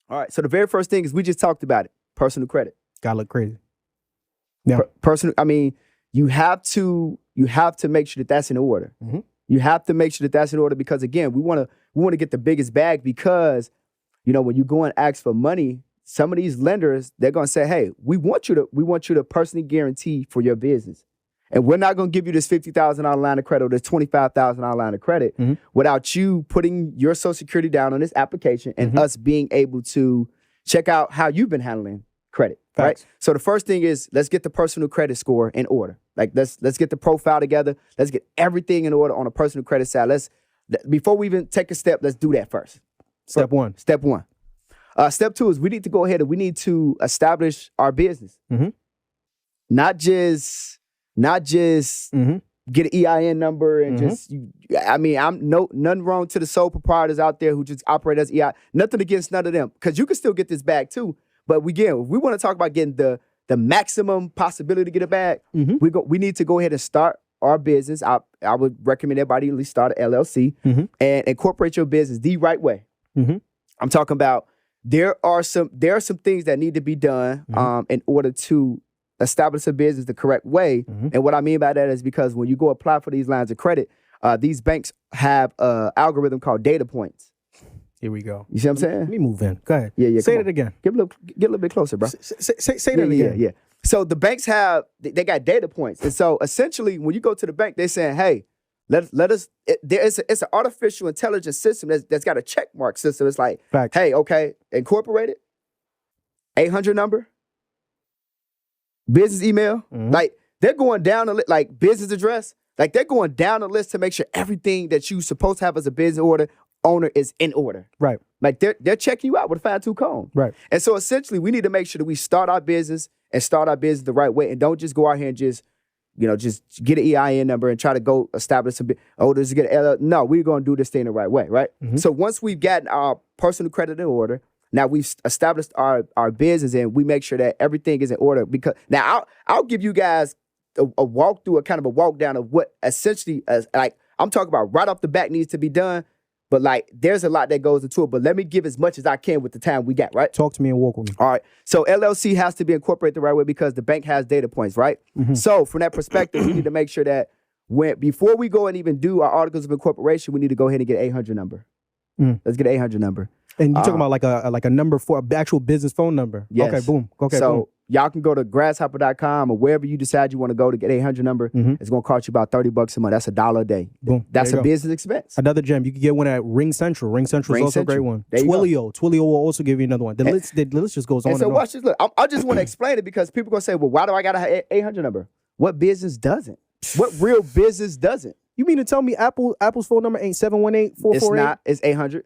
All right. So the very first thing is we just talked about it. Personal credit. Gotta look crazy. Yeah. Personal. I mean, you have to make sure that that's in order. Mm-hmm. You have to make sure that that's in order because again, we want to get the biggest bag because, you know, when you go and ask for money, some of these lenders, they're going to say, hey, we want you to personally guarantee for your business. And we're not going to give you this $50,000 line of credit or this $25,000 line of credit without you putting your Social Security down on this application and us being able to check out how you've been handling credit, right? So the first thing is let's get the personal credit score in order. Like let's get the profile together. Let's get everything in order on a personal credit side. Before we even take a step, let's do that first. Step one. Step two is we need to go ahead and we need to establish our business. Not just get an EIN number and I'm nothing wrong to the sole proprietors out there who just operate as EIN. Nothing against none of them because you can still get this bag too. But again, if we want to talk about getting the maximum possibility to get a bag, we need to go ahead and start our business. I would recommend everybody at least start an LLC and incorporate your business the right way. I'm talking about there are some things that need to be done in order to establish a business the correct way. And what I mean by that is because when you go apply for these lines of credit, these banks have an algorithm called data points. Here we go. You see what I'm saying? Let me move in. Go ahead. Yeah. Say it again. Get a little bit closer, bro. Say that again. Yeah. So the banks they got data points. And so essentially when you go to the bank, they're saying, hey, it's an artificial intelligence system that's got a check mark system. It's like, hey, okay, incorporated, 800 number, business email. Like they're going down like business address. Like they're going down the list to make sure everything that you're supposed to have as a business owner is in order. Right. Like they're checking you out with a fine-tooth comb. Right. And so essentially we need to make sure that we start our business the right way and don't just go out here and just get an EIN number and try to go establish no, we're going to do this thing the right way, right? So once we've gotten our personal credit in order, now we've established our business and we make sure that everything is in order because now I'll give you guys a walkthrough, a kind of a walk down of what essentially, like I'm talking about right off the bat needs to be done. But like, there's a lot that goes into it. But let me give as much as I can with the time we got, right? Talk to me and walk with me. All right. So LLC has to be incorporated the right way because the bank has data points, right? So from that perspective, we need to make sure that before we go and even do our articles of incorporation, we need to go ahead and get an 800 number. Let's get an 800 number. And you're talking about like a number for an actual business phone number. Yes. Okay, boom. Okay, so boom. Y'all can go to grasshopper.com or wherever you decide you want to go to get 800 number. It's going to cost you about $30 a month. That's $1 a day. Boom. That's a business expense. Another gem. You can get one at Ring Central. Ring Central is also a great one. Twilio. Twilio will also give you another one. The list just goes on. And so watch this. Look, I just want to explain it because people are going to say, well, why do I got an 800 number? What business doesn't? What real business doesn't? You mean to tell me Apple's phone number ain't 718-448? It's not. It's 800.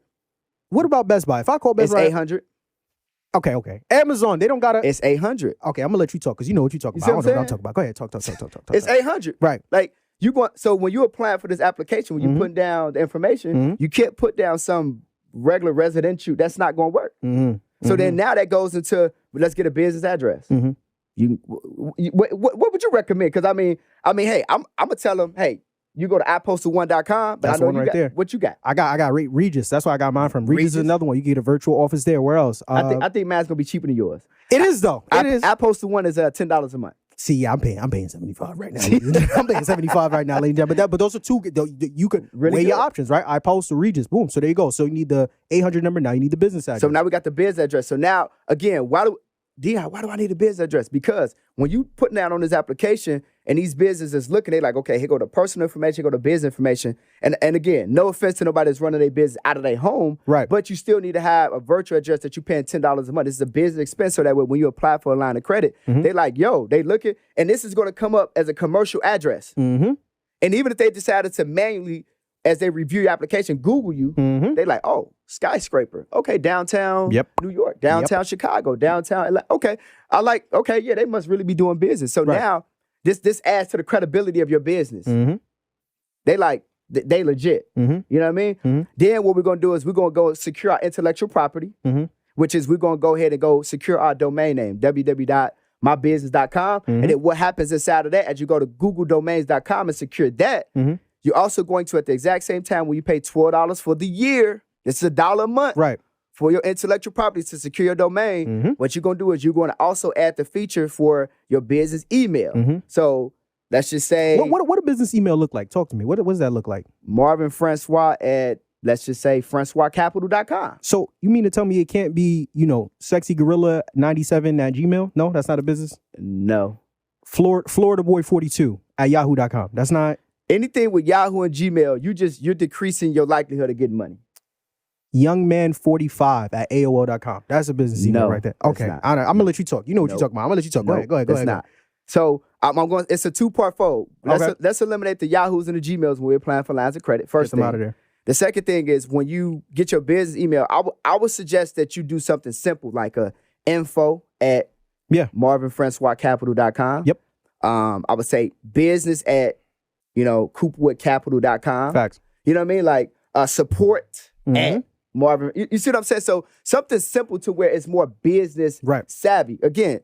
What about Best Buy? If I call Best Buy, it's 800. Okay. Amazon, they don't got It's 800. Okay, I'm gonna let you talk because you know what you talking about. I don't know what I'm talking about. Go ahead, talk. It's 800. Right. Like so when you apply for this application, when you put down the information, you can't put down some regular residential. That's not going to work. So then now that goes into let's get a business address. What would you recommend? Because I mean, hey, I'm gonna tell them, hey. You go to ipostal1.com, but that's I know one you right got, there. What you got? I got Regis. That's why I got mine from. Regis is another one. You can get a virtual office there. Where else? I think mine's gonna be cheaper than yours. It is though. It is. ipostal1 is $10 a month. See, yeah, I'm paying $75 right now. I'm paying $75 right now, ladies and gentlemen. But those are two. You can weigh your options, right? iPost or Regis. Boom. So there you go. So you need the 800 number. Now you need the business address. So now we got the business address. So now again, why do I need a business address? Because when you putting that on this application and these businesses looking, they like, okay, here go the personal information, here go the business information. And again, no offense to nobody that's running their business out of their home, right? But you still need to have a virtual address that you're paying $10 a month. This is a business expense, so that way when you apply for a line of credit, they like, yo, they look at, and this is going to come up as a commercial address. And even if they decided to manually, as they review your application, Google you, they like, oh, skyscraper. Okay, downtown New York, downtown Chicago, downtown LA. Okay, yeah, they must really be doing business. So now this adds to the credibility of your business. They legit. You know what I mean? Then what we're going to do is we're going to go secure our intellectual property, which is we're going to go ahead and go secure our domain name, www.mybusiness.com. And then what happens inside of that, as you go to googledomains.com and secure that, you're also going to, at the exact same time when you pay $12 for the year, this is $1 a month, right? for your intellectual property to secure your domain, what you're going to do is you're going to also add the feature for your business email. So let's just say... What a business email look like? Talk to me. What does that look like? Marvin Francois at, let's just say, francoiscapital.com. So you mean to tell me it can't be, sexygorilla97@gmail? No, that's not a business? No. Florida Boy 42 at yahoo.com. That's not... Anything with Yahoo and Gmail, you're decreasing your likelihood of getting money. Youngman45 at AOL.com. That's a business email right there. Okay. I'm going to let you talk. You know what you're talking about. I'm going to let you talk. Go ahead. It's not. So I'm going. It's a two-part fold. Let's eliminate the Yahoos and the Gmails when we're applying for lines of credit. First thing. Get them out of there. The second thing is when you get your business email, I would suggest that you do something simple like a info at marvinfrancoiscapital.com. Yep. I would say business at cooperwoodcapital.com. Facts. You know what I mean? Like support at Marvin. You see what I'm saying? So something simple to where it's more business savvy. Again,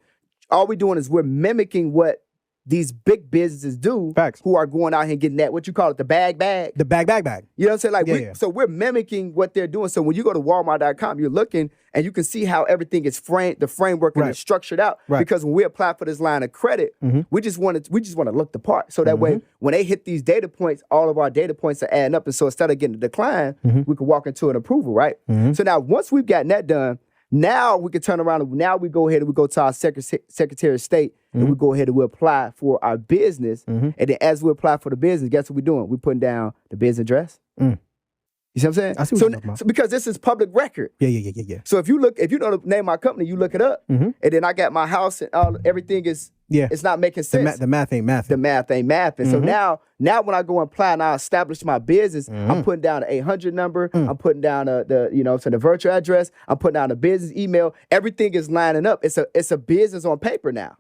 all we're doing is we're mimicking what these big businesses do. Facts. Who are going out here and getting that, what you call it, the bag. The bag. You know what I'm saying? Like So we're mimicking what they're doing. So when you go to Walmart.com, you're looking and you can see how everything is framed, the framework and it's structured out. Because when we apply for this line of credit, we just want to look the part. So that way, when they hit these data points, all of our data points are adding up. And so instead of getting a decline, we can walk into an approval, right? So now once we've gotten that done, now we can turn around and now we go ahead and we go to our Secretary of State and we go ahead and we apply for our business. And then as we apply for the business, guess what we're doing? We're putting down the business address. You see what I'm saying? I see what you're talking about. So because this is public record. Yeah. So if you know the name of my company, you look it up, and then I got my house and everything is it's not making sense. The math ain't mathing. The math ain't mathing. So now when I go and apply and I establish my business, I'm putting down an 800 number. I'm putting down the virtual address. I'm putting down a business email. Everything is lining up. It's a business on paper now.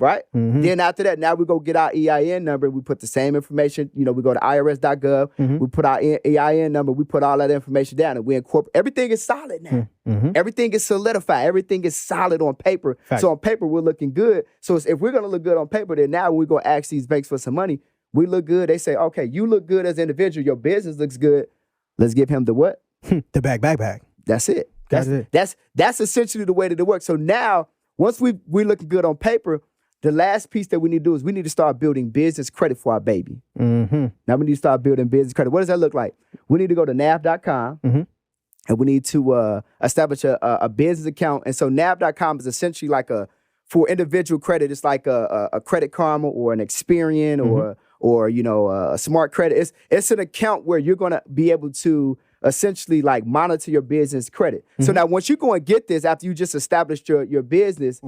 Right? Then after that, now we go get our EIN number. We put the same information. We go to irs.gov. We put our EIN number. We put all that information down and we incorporate. Everything is solid now. Everything is solidified. Everything is solid on paper. Fact. So on paper, we're looking good. So if we're going to look good on paper, then now when we go ask these banks for some money, we look good. They say, okay, you look good as an individual. Your business looks good. Let's give him the what? The bag. That's it. That's essentially the way that it works. So now, once we're looking good on paper, the last piece that we need to do is we need to start building business credit for our baby. Now we need to start building business credit. What does that look like? We need to go to nav.com and we need to establish a business account. And so nav.com is essentially like for individual credit, it's like a Credit Karma or an Experian or a Smart Credit. It's an account where you're going to be able to essentially like monitor your business credit. So now once you go and get this after you just established your business,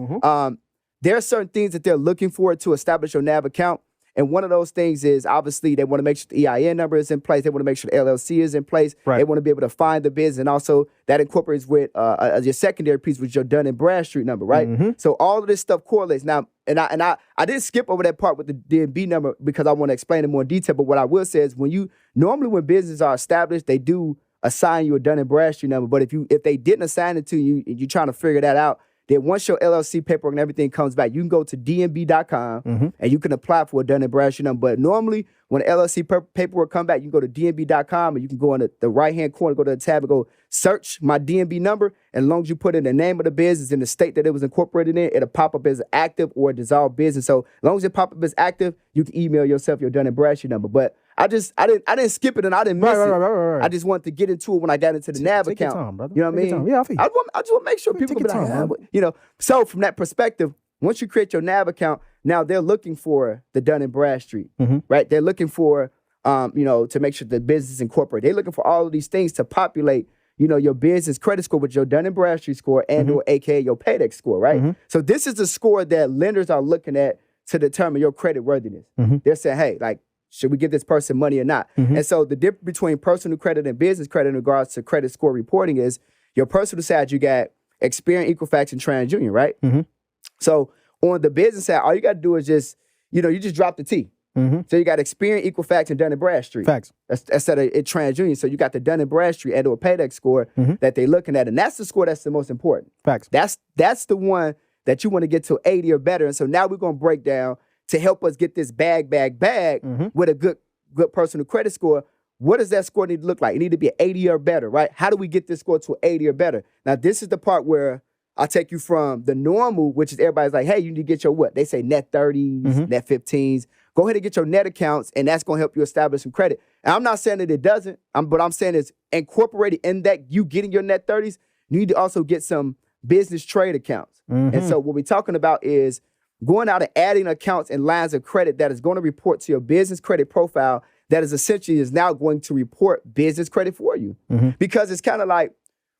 there are certain things that they're looking for to establish your NAV account. And one of those things is obviously they want to make sure the EIN number is in place. They want to make sure the LLC is in place. They want to be able to find the business. And also that incorporates with your secondary piece, which is your Dun & Bradstreet number, right? So all of this stuff correlates. Now, and I didn't skip over that part with the DNB number because I want to explain it more in detail. But what I will say is when businesses are established, they do assign you a Dun & Bradstreet number. But if they didn't assign it to you and you're trying to figure that out, then once your LLC paperwork and everything comes back, you can go to dnb.com and you can apply for a Dun & Bradstreet number. But normally, when LLC paperwork come back, you can go to dnb.com and you can go in the right-hand corner, go to the tab and go search my DNB number. And as long as you put in the name of the business and the state that it was incorporated in, it'll pop up as active or a dissolved business. So as long as it pop up as active, you can email yourself your Dun & Bradstreet number. But I didn't skip it and I didn't miss it. Right. I just wanted to get into it when I got into the NAV account. Your time, brother. You know what I mean? Yeah, I feel you. I just want to make sure people be like, So from that perspective, once you create your NAV account, now they're looking for the Dun & Bradstreet, right? They're looking for, to make sure the business is incorporated. They're looking for all of these things to populate, your business credit score with your Dun & Bradstreet score and or AKA your Paydex score, right? So this is the score that lenders are looking at to determine your credit worthiness. They're saying, hey, like, should we give this person money or not? And so the difference between personal credit and business credit in regards to credit score reporting is your personal side, you got Experian, Equifax, and TransUnion, right? So on the business side, all you got to do is just, you just drop the T. So you got Experian, Equifax, and Dun & Bradstreet. Facts. Instead of TransUnion. So you got the Dun & Bradstreet and or Paydex score that they're looking at. And that's the score that's the most important. Facts. That's the one that you want to get to 80 or better. And so now we're going to break down to help us get this bag with a good personal credit score. what does that score need to look like? It need to be an 80 or better, right? How do we get this score to an 80 or better? Now, this is the part where I take you from the normal, which is everybody's like, hey, you need to get your what? They say net 30s, net 15s. Go ahead and get your net accounts, and that's going to help you establish some credit. And I'm not saying that it doesn't, but I'm saying it's incorporated in that you getting your net 30s, you need to also get some business trade accounts. And so what we're talking about is going out and adding accounts and lines of credit that is going to report to your business credit profile that is essentially is now going to report business credit for you. Because it's kind of like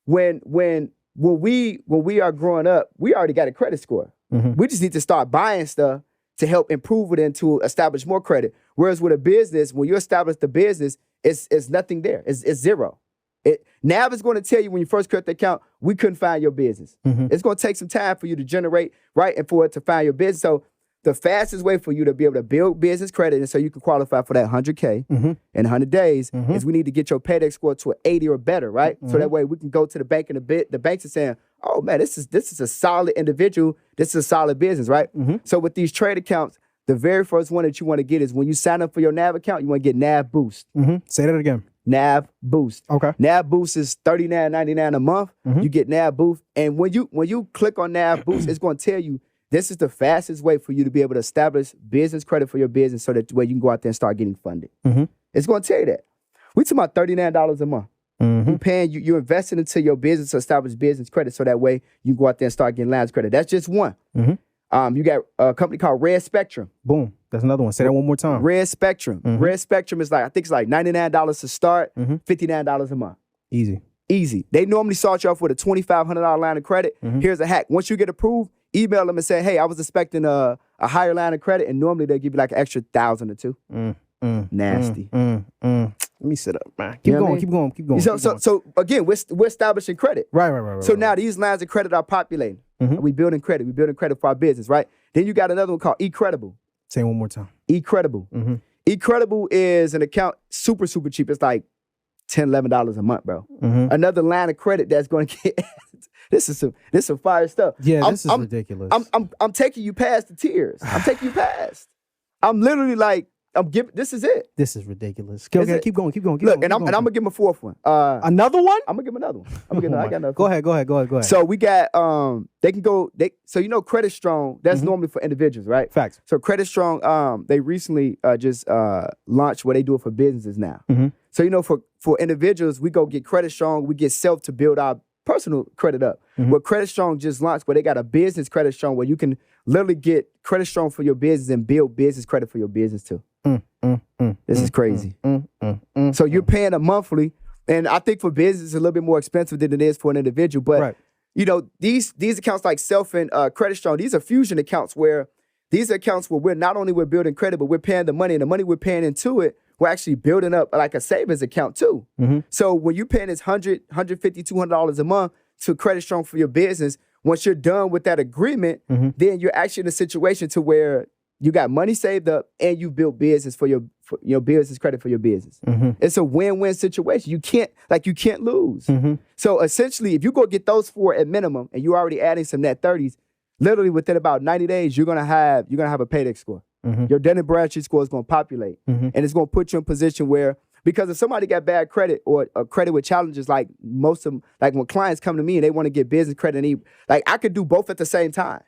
when we are growing up, we already got a credit score. We just need to start buying stuff to help improve it and to establish more credit. Whereas with a business, when you establish the business, it's nothing there. It's zero. NAV is going to tell you when you first create the account, we couldn't find your business. It's going to take some time for you to generate, right, and for it to find your business. So the fastest way for you to be able to build business credit and so you can qualify for that 100K in 100 days is we need to get your paydex score to an 80 or better, right? So that way we can go to the bank and the banks are saying, oh man, this is a solid individual. This is a solid business, right? So with these trade accounts, the very first one that you want to get is when you sign up for your NAV account, you want to get NAV Boost. Say that again. NAV Boost. Okay. NAV Boost is $39.99 a month. You get NAV Boost. And when you click on NAV Boost, it's going to tell you this is the fastest way for you to be able to establish business credit for your business so that way you can go out there and start getting funded. It's going to tell you that. We talking about $39 a month. You're investing into your business to establish business credit so that way you can go out there and start getting lines of credit. That's just one. You got a company called Red Spectrum. Boom. That's another one. Say that one more time. Red Spectrum. Red Spectrum is I think it's like $99 to start, $59 a month. Easy. They normally start you off with a $2,500 line of credit. Here's a hack. Once you get approved, email them and say, hey, I was expecting a higher line of credit, and normally they give you like an extra $1,000 or $2,000. Nasty. Let me sit up, man. Keep going. So again, we're establishing credit. Right. So now these lines of credit are populating. We building credit. We building credit for our business, right? Then you got another one called eCredible. Say it one more time. eCredible. eCredible is an account super cheap. It's like $10, $11 a month, bro. Another line of credit that's going to get this is some fire stuff. Yeah, this is ridiculous. I'm taking you past the tiers. I'm taking you past. I'm literally like, this is it. This is ridiculous. Okay, keep going. Look, and I'm gonna give him a fourth one. Another one? I'm gonna give him another one. I got another. Go ahead. So we got they can go. So Credit Strong. That's normally for individuals, right? Facts. So Credit Strong. They recently just launched where they do it for businesses now. So for individuals, we go get Credit Strong. We get self to build our personal credit up. What Credit Strong just launched, where they got a business Credit Strong, where you can literally get Credit Strong for your business and build business credit for your business too. This is crazy. So you're paying a monthly, and I think for business it's a little bit more expensive than it is for an individual. But these accounts like Self and Credit Strong, these are fusion accounts where these are accounts where we're building credit, but we're paying the money, and the money we're paying into it, we're actually building up like a savings account too. So when you're paying this $100, $150, $200 a month to Credit Strong for your business, once you're done with that agreement, then you're actually in a situation to where you got money saved up and you built business for your business credit for your business. It's a win-win situation. You can't lose. So essentially, if you go get those four at minimum and you're already adding some net 30s, literally within about 90 days, you're gonna have a paydex score. Your Dun & Bradstreet score is gonna populate, and it's gonna put you in a position where, because if somebody got bad credit or a credit with challenges, like most of them, like when clients come to me and they want to get business credit, and I could do both at the same time.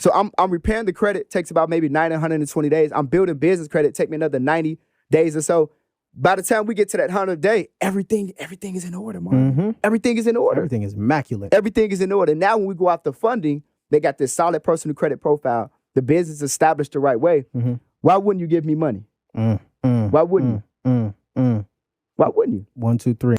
So I'm repairing the credit, takes about maybe 90, 120 days. I'm building business credit, take me another 90 days or so. By the time we get to that 100th day, everything is in order, man. Everything is in order. Everything is immaculate. Everything is in order. Now when we go after funding, they got this solid personal credit profile. The business established the right way. Why wouldn't you give me money? Why wouldn't you? Why wouldn't you? 1, 2, 3.